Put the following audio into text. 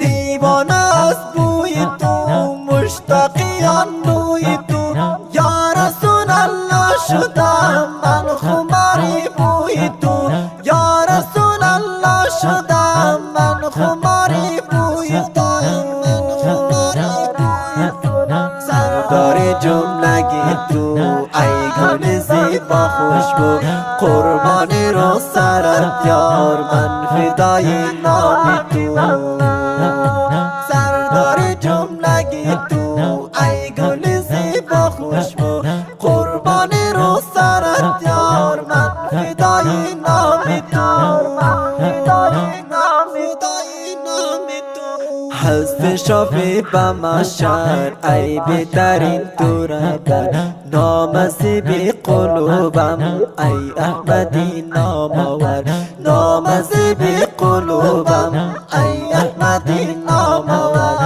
دیوانه است بوی تو، مشتاقیان روی تو. یا رسول الله شدم من خماری بوی تو، یا رسول الله شدم من خماری بوی تو. سردار جملگی تو ای گل زیبا خوشبو، قربان رو سرت یار من فدای نام تو. سردار جملگی تو ای گل زیبا خوشبو، قربان رو سرت یار من فدای نام تو. حذف شافی بمشر ای بهترین تو رهبر، نامزیبی قلوبم ای احمدی نامآور، نامزیبی قلوبم ای احمدی نامآور.